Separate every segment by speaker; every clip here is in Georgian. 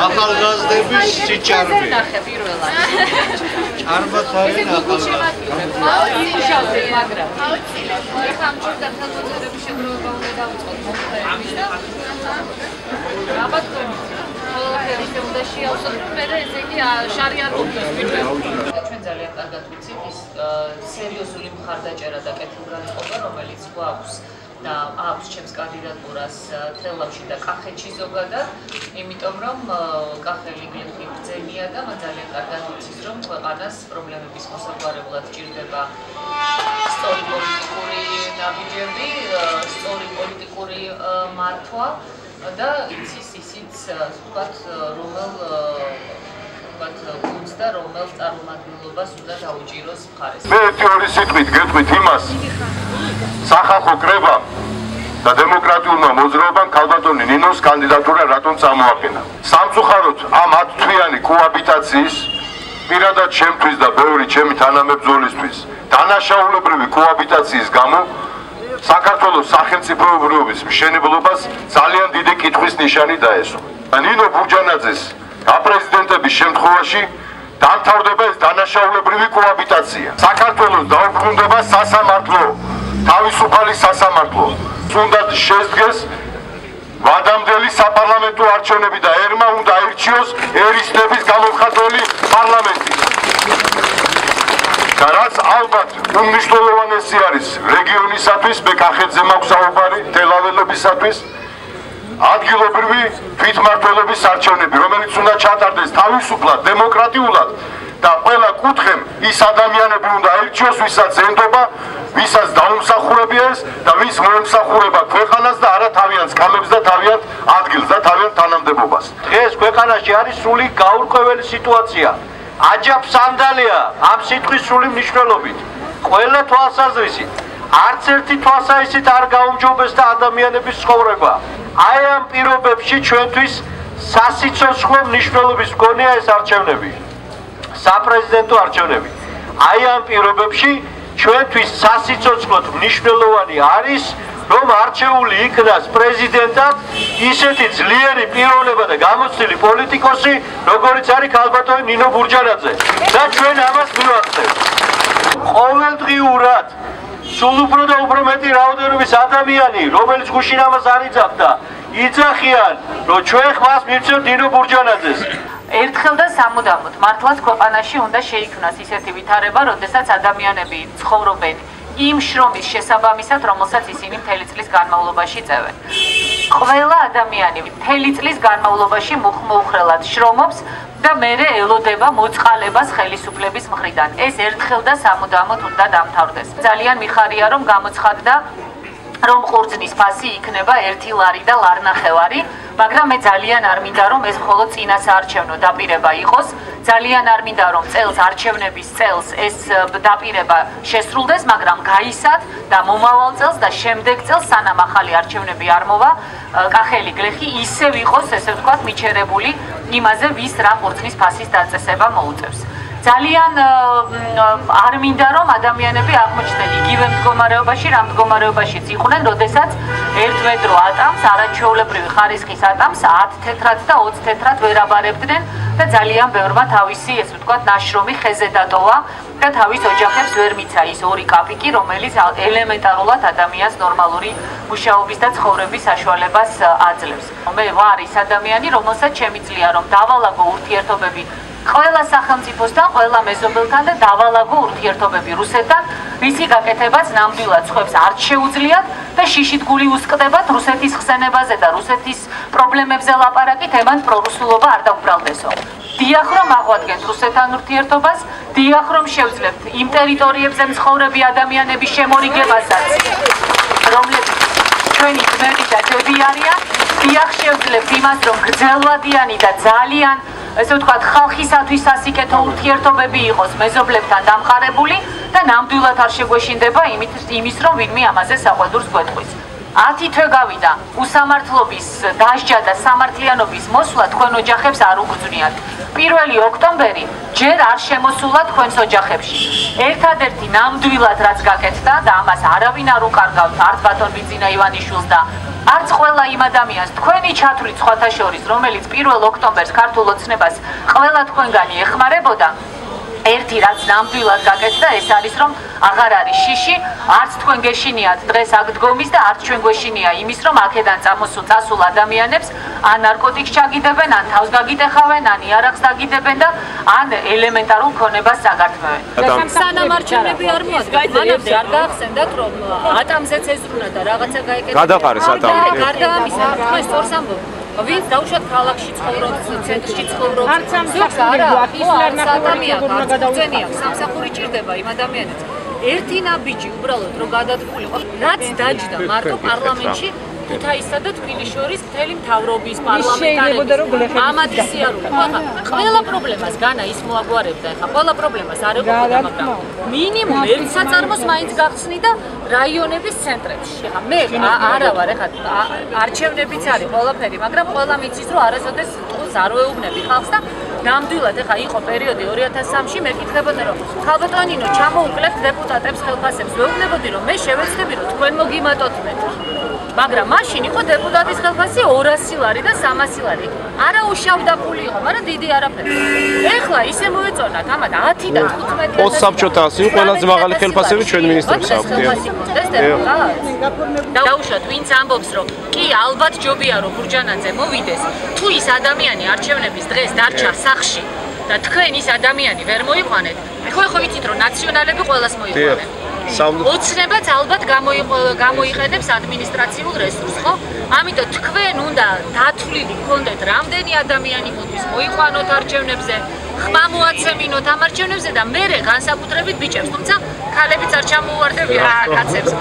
Speaker 1: ახალგაზრდების სიჭარბე. ჭარბად არის ახალგაზრდები.
Speaker 2: მაგრამ ეხლა ამ ჯერთან ხელმოწერების შეგროვება უნდა დავიწყოთ მომხდარების და ალბათ ყველაფერი უნდა შეავსოთ, მე ესე იგი შარიანობის ჩვენ ძალიან კარგად ვიცით ის სერიოზული მხარდაჭერა და კეთილგანწყობა, რომელიც გვაქვს და აქვს ჩემს კანდიდატურას თელავში და კახეთში ზოგადად, იმიტომ რომ კახელი გლეხი ბრძენია და მან ძალიან კარგად იცის, რომ ქვეყანას პრობლემების მოსაგვარებლად ჭირდება სწორი პოლიტიკური ნაბიჯები, სწორი პოლიტიკური მართვა და იცის ისიც ვთქვათ, რომელ გუნდს და რომელ წარმომადგენლობას უნდა დაუჭიროს მხარეს.
Speaker 3: მე ერთი ორი სიტყვით გეტყვით იმას, სახალხო კრებამ და დემოკრატიულმა მოძრაობამ ქალბატონი ნინოს კანდიდატურა რატომ წამოაყენა. სამწუხაროდ ამ 10 თვიანი კოაბიტაციის პირადად ჩემთვის და ბევრი ჩემი თანამებრძოლისთვის დანაშაულებრივი კოაბიტაციის გამო საქართველოს სახელმწიფოებრიობის მშენებლობას ძალიან დიდი კითხვის ნიშანი დაესვა. ნინო ბურჯანაძეს გაპრეზიდენტების შემთხვევაში დამთავრდება ეს დანაშაულებრივი კოაბიტაცია. საქართველოს დაუბრუნდება სასამართლო, თავისუფალი სასამართლო. უნდა შესდგეს ვადამდელი საპარლამენტო არჩევნები და ერმა უნდა აირჩიოს ერისნების გამოხატული პარლამენტი. და რაც ალბათ უმნიშვნელოვანესი არის რეგიონისათვის, მე კახეთზე მაქვს საუბარი, თელაველებისათვის, ადგილობრივი თვითმმართველობის არჩევნები, რომელიც უნდა ჩატარდეს თავისუფლად, დემოკრატიულად და ყველა კუთხემ ის ადამიანები უნდა აირჩიოს, ვისაც ენდობა, ვისაც დაუმსახურებია ეს და ვის მოემსახურება ქვეყანას და არა თავიანთ სკამებს და თავიანთ ადგილს და თავიანთ თანამდებობას.
Speaker 4: დღეს ქვეყანაში არის სრული გაურკვეველი სიტუაცია. აჯაფსანდალია ამ სიტყვის სრული მნიშვნელობით. ყველა თვალსაზრისით, არც ერთი თვალსაზრისით არ გაუმჯობესდა ადამიანების ცხოვრება. აი ამ პირობებში ჩვენთვის სასიცოცხლო მნიშვნელობის მქონეა ეს არჩევნები. საპრეზიდენტო არჩევნები. აი ამ პირობებში ჩვენთვის სასიცოცხლოდ მნიშვნელოვანი არის, რომ არჩეული იქნას პრეზიდენტად ისეთი ძლიერი პიროვნება და გამოცდილი პოლიტიკოსი, როგორიც არის ქალბატონი ნინო ბურჯანაძე. და ჩვენ ამას მივახცევთ. ყოველდღიურად სულ უფრო და უფრო მეტი რაოდენობის ადამიანი, რომელიც გუშინ ამას არ იძახდა, იძახიან, რომ ჩვენ ხმას მივცემთ ნინო ბურჯანაძეს.
Speaker 2: ერთხელ და სამუდამოდ მართლაც ქვეყანაში უნდა შეიქმნას ისეთი ვითარება, როდესაც ადამიანები ცხოვრობენ იმ შრომის შესაბამისად, რომელსაც ისინი მთელი წლის განმავლობაში წევენ. ყველა ადამიანი მთელი წლის განმავლობაში მუხმოუხრელად შრომობს და მერე ელოდება მოწყალებას ხელისუფლების მხრიდან. ეს ერთხელ და სამუდამოდ უნდა დამთავრდეს. ძალიან მიხარია, რომ გამოცხადდა, რომ ყურძნის ფასი იქნება 1 ლარი და ლარნახევარი, მაგრამ მე ძალიან არ მინდა, რომ ეს მხოლოდ წინასაარჩევნო დაპირება იყოს. ძალიან არ მინდა, რომ წელს არჩევნების წელს ეს დაპირება შესრულდეს, მაგრამ გაისად და მომავალ წელს და შემდეგ წელს, სანამ ახალი არჩევნები არ მოვა, კახელი გლეხი ისევ იყოს, ესე ვთქვათ, მიჩერებული იმაზე, ვის რა ყურძნის ფასის დაწესება მოუწევს. ძალიან არ მინდა, რომ ადამიანები აღმოჩნდნენ იგივე მდგომარეობაში, რა მდგომარეობაშიც იყვნენ, როდესაც ერთმედრო ატამს, არაჩვეულებრივი ხარისხის ატამს 10 თეთრად და 20 თეთრად ვერ აბარებდნენ და ძალიან ბევრმა თავისი, ესე ვთქვათ, ნაშრომი ხეზე დატოვა და თავის ოჯახებს ვერ მიცა ის 2 კაპიკი, რომელიც ელემენტარულად ადამიანს ნორმალური მუშაობის და ცხოვრების საშუალებას აძლევს. მე ვარ ის ადამიანი, რომელსაც შემიძლია, რომ დავალაგო ურთიერთობები ყველა სახელმწიფოსთან, ყველა მეზობელთან და დავალაგო ურთიერთობები რუსეთთან, ვისი გაკეთებაც ნამდვილად სხვებს არ შეუძლიათ და შიშით გული უსკდებათ რუსეთის ხსენებაზე და რუსეთის პრობლემებზე ლაპარაკით, ემან პრორუსულობა არ დაუბრალდესო. დიახ, რომ აღვადგენთ რუსეთთან ურთიერთობას, დიახ, რომ შევძლებთ იმ ტერიტორიებზე მცხოვრები ადამიანების შემორიგებასაც, რომლებიც ჩვენი ძმები და დედი არიან, დიახ, შევძლებთ იმას, რომ გრძელვადიანი და ძალიან ესე ვთქვათ, ხალხისათვის სასიკეთო ურთიერთობები იყოს მეზობლებთან დამყარებული და ნამდვილად არ შეგვეშინდება იმის, რომ ვინმე ამაზე საყვედურს გვეტყვის. 10 თვე გავიდა უსამართლობის დასჯა და სამართლიანობის მოსვლა თქვენ ოჯახებს არ უგრძნიათ. 1 ოქტომბერი ჯერ არ შემოსულა თქვენს ოჯახებში. ერთადერთი ნამდვილად რაც გაკეთდა და ამას არავინ არ უკარგავთ, არც ბატონ ბიძინა ივანიშვილს და არც ყველა იმ ადამიანს თქვენი ჩათვლით სხვათა შორის, რომელიც 1 ოქტომბერს ქართულ ოცნებას ყველა თქვენგანი ეხმარებოდა, ერთი რაც ნამდვილად გაკეთდა, ეს არის რომ აღარ არის შიში, არც თქვენ გეშინიათ დღეს აქ დგომის და არც ჩვენ გვეშინია იმის, რომ აქედან წასულ ადამიანებს ან ნარკოტიკს ჩაგიდებენ, ან თავს გაგიტეხავენ, ან იარაღს დაგიდებენ და ან ელემენტარულ ქონებას წაგართმევენ. სანამ არჩევნები არ მოადგენ, მანამდე არ გაახსენდათ, რომ ატამზეც ეზრუნა და რაღაცა გაეკეთა.
Speaker 1: გადაყარეს ატამი.
Speaker 2: გარდა ამისა, თქვენ სწორს ამბობთ. ვინც დაუშვათ ქალაქში ცხოვრობს, ცენტრში ცხოვრობს, ზოგს არა, არც ადამიანი გადაუწენია, სამსახური ჭირდება იმ ადამიანებს. ერთი ნაბიჯი უბრალოდ რომ გადადგულიყო, რაც დაჯდა მარტო პარლამენტში ქუთაისსა და თბილისის შორის მთელი მთავრობის პარლამენტარების ამადი სიარული. ყველა პრობლემას განა ის მოაგვარებდა, ხა ყველა პრობლემას არ ეყოფოდა, მაგრამ მინიმუმ ერთ საწარმოს მაინც გახსნი და რაიონების ცენტრებში. ხა მე არა ვარ, ხა არჩევნებიც არის ყველაფერი, მაგრამ ყველა მიცის რომ არასოდეს ტყუს არ ვეუბნები ხალხს და ნამდვილად ხა იყო პერიოდი 2003-ში მეკითხებოდა რომ ხალბატონინო ჩამოუკლებთ დეპუტატებს ხელფასებს, ვეუბნებოდი რომ მე შევეცდები რომ თქვენ მოგიმატოთ მე. მაგრამ მაშინ იყო დეპუტატის ხელფასი 200 ლარი და 300 ლარი. არა უშავდა ფული იყო, მაგრამ დიდი არაფერი. ეხლა ისე მოეწონათ, ამათ 10-დან 15
Speaker 1: პოსტსაბჭოთა ასი ყველაზე მაღალი ხელფასები ჩვენ მინისტრებს აქვთ.
Speaker 2: დაუშვათ, ვინც ამბობს, რომ კი ალბათ ჯობია რომ გურჯანაძე მოვიდეს, თუ ის ადამიანი არჩევნების დღეს დარჩა სახლში და თქვენ ის ადამიანი ვერ მოიყვანეთ, თქვენ ხო იცით რომ ნაციონალები ყველას მოიყვანენ. ოცნებაც ალბათ გამოიყენებს ადმინისტრაციულ რესურსს, ხო? ამიტომ თქვენ უნდა დათვლილი გქონდეთ, რამდენი ადამიანი მოდის მოიყვანოთ არჩევნებზე, ხმა მოაცემინოთ ამ არჩევნებზე და მერე განსაკუთრებით ბიჭებს, თუმცა ქალებიც არ ჩამოუვარდებიან კაცებს.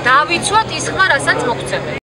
Speaker 2: დავიცვათ ის ხმა, რასაც მოგცემენ.